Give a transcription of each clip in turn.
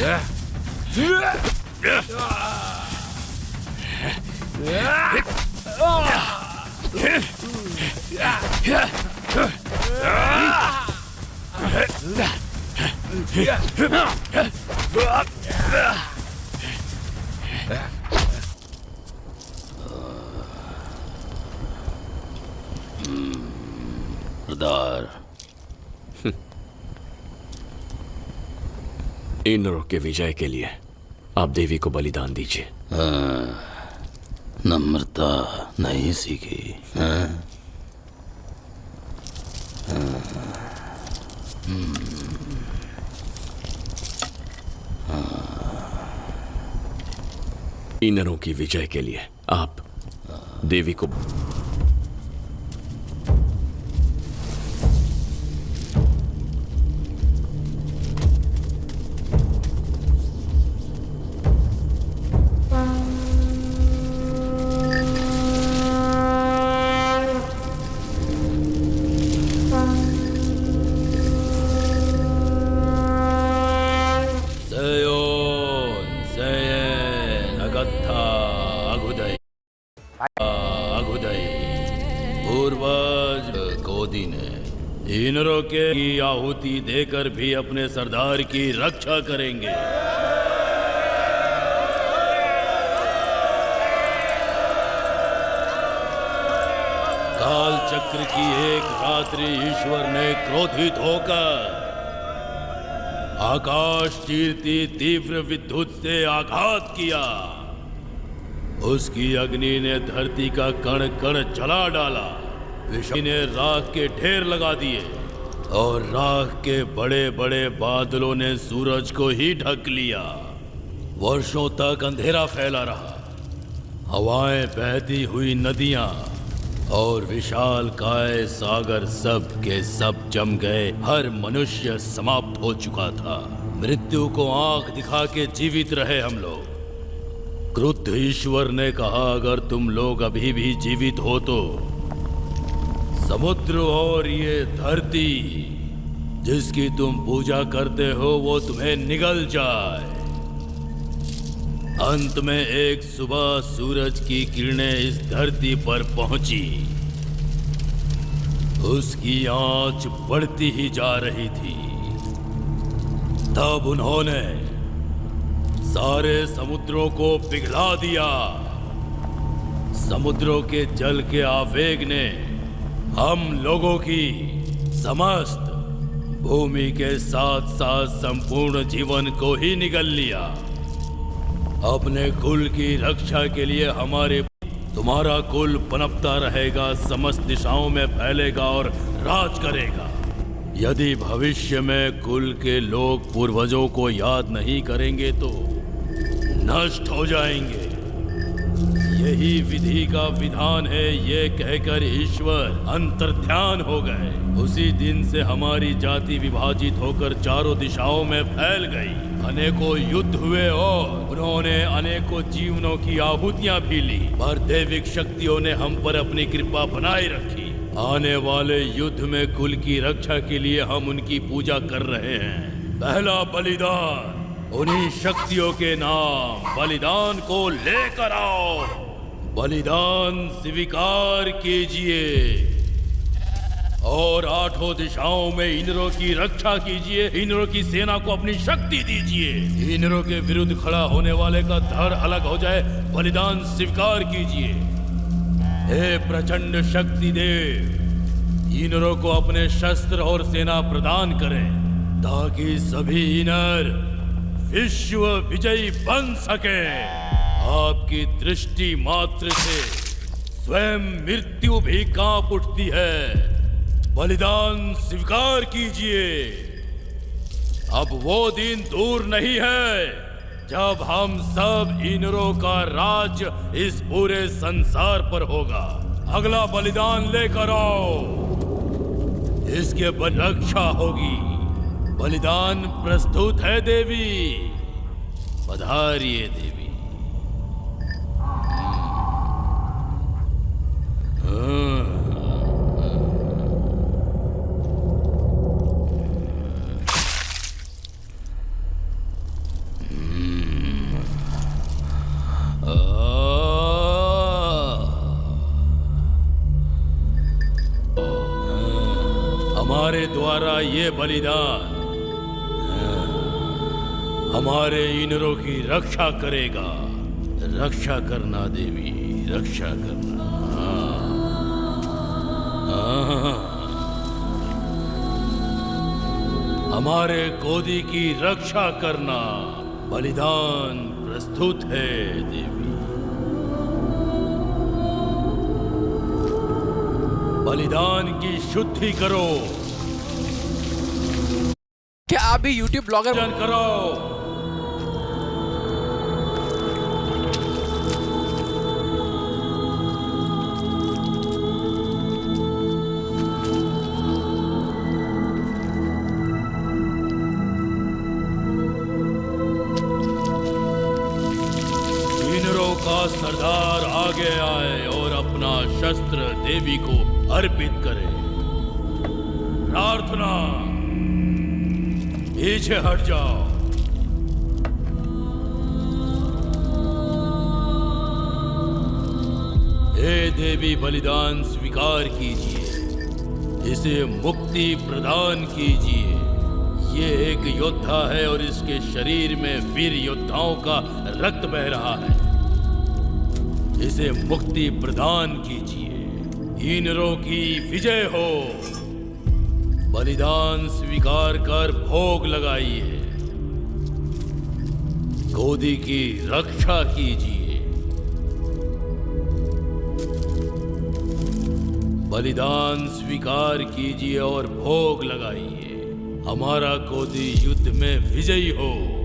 सरदार, इंद्र के विजय के लिए आप देवी को बलिदान दीजिए। नम्रता नहीं सीखी। इंद्रों की विजय के लिए आप देवी को इंद्रों के की आहुति देकर भी अपने सरदार की रक्षा करेंगे। काल चक्र की एक रात्रि ईश्वर ने क्रोधित होकर आकाश चीरती तीव्र विद्युत से आघात किया। उसकी अग्नि ने धरती का कण कण जला डाला। विष्णु ने राख के ढेर लगा दिए और राख के बड़े बड़े बादलों ने सूरज को ही ढक लिया। वर्षों तक अंधेरा फैला रहा। हवाएं, बहती हुई नदियां और विशाल काय सागर सब के सब जम गए। हर मनुष्य समाप्त हो चुका था। मृत्यु को आंख दिखा के जीवित रहे हम लोग। क्रुद्ध ईश्वर ने कहा, अगर तुम लोग अभी भी जीवित हो तो समुद्र और ये धरती जिसकी तुम पूजा करते हो वो तुम्हें निगल जाए। अंत में एक सुबह सूरज की किरणें इस धरती पर पहुंची। उसकी आंच बढ़ती ही जा रही थी। तब उन्होंने सारे समुद्रों को पिघला दिया। समुद्रों के जल के आवेग ने हम लोगों की समस्त भूमि के साथ साथ संपूर्ण जीवन को ही निगल लिया। अपने कुल की रक्षा के लिए हमारे तुम्हारा कुल पनपता रहेगा, समस्त दिशाओं में फैलेगा और राज करेगा। यदि भविष्य में कुल के लोग पूर्वजों को याद नहीं करेंगे तो नष्ट हो जाएंगे। यही विधि का विधान है। ये कहकर ईश्वर अंतर्ध्यान हो गए। उसी दिन से हमारी जाति विभाजित होकर चारों दिशाओं में फैल गई। अनेकों युद्ध हुए और उन्होंने अनेकों जीवनों की आहुतियां भी ली, पर दैविक शक्तियों ने हम पर अपनी कृपा बनाए रखी। आने वाले युद्ध में कुल की रक्षा के लिए हम उनकी पूजा कर रहे हैं। पहला बलिदान उन्हीं शक्तियों के नाम बलिदान को लेकर आओ। बलिदान स्वीकार कीजिए और आठों दिशाओं में इंद्रों की रक्षा कीजिए। इंद्रों की सेना को अपनी शक्ति दीजिए। इंद्रों के विरुद्ध खड़ा होने वाले का धड़ अलग हो जाए। बलिदान स्वीकार कीजिए। हे प्रचंड शक्ति देव, इंद्रों को अपने शस्त्र और सेना प्रदान करें ताकि सभी इंद्र विश्व विजयी बन सके। आपकी दृष्टि मात्र से स्वयं मृत्यु भी कांप उठती है। बलिदान स्वीकार कीजिए। अब वो दिन दूर नहीं है जब हम सब इंद्रों का राज इस पूरे संसार पर होगा। अगला बलिदान लेकर आओ। इसके बाद रक्षा होगी। बलिदान प्रस्तुत है देवी। पधारिए देवी। तुम्हारे द्वारा ये बलिदान हमारे इनरों की रक्षा करेगा। रक्षा करना देवी, रक्षा करना। हाँ। हमारे गोदी की रक्षा करना। बलिदान प्रस्तुत है देवी। बलिदान की शुद्धि करो। क्या आप भी YouTube ब्लॉगर पूजन करो। किन्नरों का सरदार आगे आए और अपना शस्त्र देवी को अर्पित करे। प्रार्थना, पीछे हट जाओ। हे देवी, बलिदान स्वीकार कीजिए। इसे मुक्ति प्रदान कीजिए। ये एक योद्धा है और इसके शरीर में वीर योद्धाओं का रक्त बह रहा है। इसे मुक्ति प्रदान कीजिए। इनरों की विजय हो। बलिदान स्वीकार कर भोग लगाइए। गोदी की रक्षा कीजिए। बलिदान स्वीकार कीजिए और भोग लगाइए। हमारा गोदी युद्ध में विजयी हो।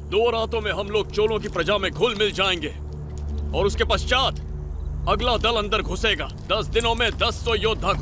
दो रातों में हम लोग चोलों की प्रजा में घुल मिल जाएंगे और उसके पश्चात अगला दल अंदर घुसेगा। 10 दिनों में 10 योद्धा